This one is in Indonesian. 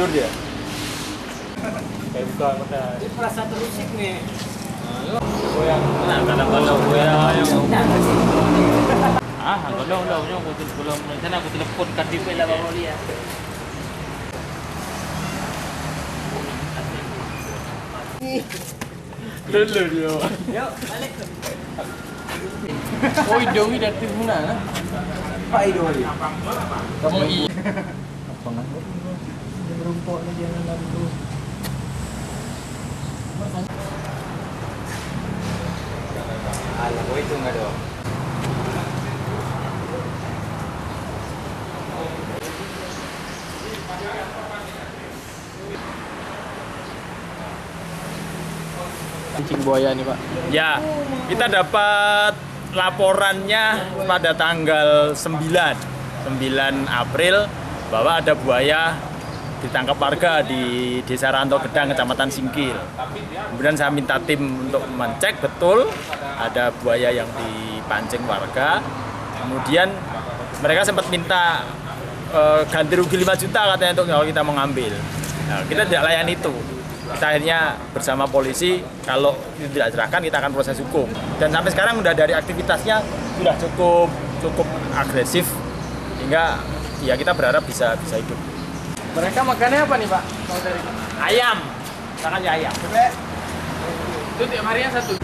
tidur dia. Kayak buka mata. Ini perasa terusik nih. Goyang. Nah, kadang-kadang goyang. Ah, kalau sana aku telepon KTP lah baru lihat. Lulu dia. Yuk, balik. Oh, Indomie dari mana? Pak Idoli. Kamu i. Merumpok nih jangan lalu. Alah, gua itu enggak dong. Pancing buaya nih, Pak. Ya, kita dapat laporannya pada tanggal 9 April bahwa ada buaya ditangkap warga di Desa Ranto Gedang, Kecamatan Singkil. Kemudian saya minta tim untuk mencek betul ada buaya yang dipancing warga. Kemudian mereka sempat minta ganti rugi 5 juta katanya untuk kalau kita mengambil. Nah, kita tidak layan itu. Kita akhirnya bersama polisi, kalau itu tidak serahkan kita akan proses hukum. Dan sampai sekarang udah dari aktivitasnya sudah cukup agresif, hingga ya kita berharap bisa hidup. Mereka makannya apa nih, Pak? Kalau dari Ayam, misalkan ya ayam. itu tiap harinya satu.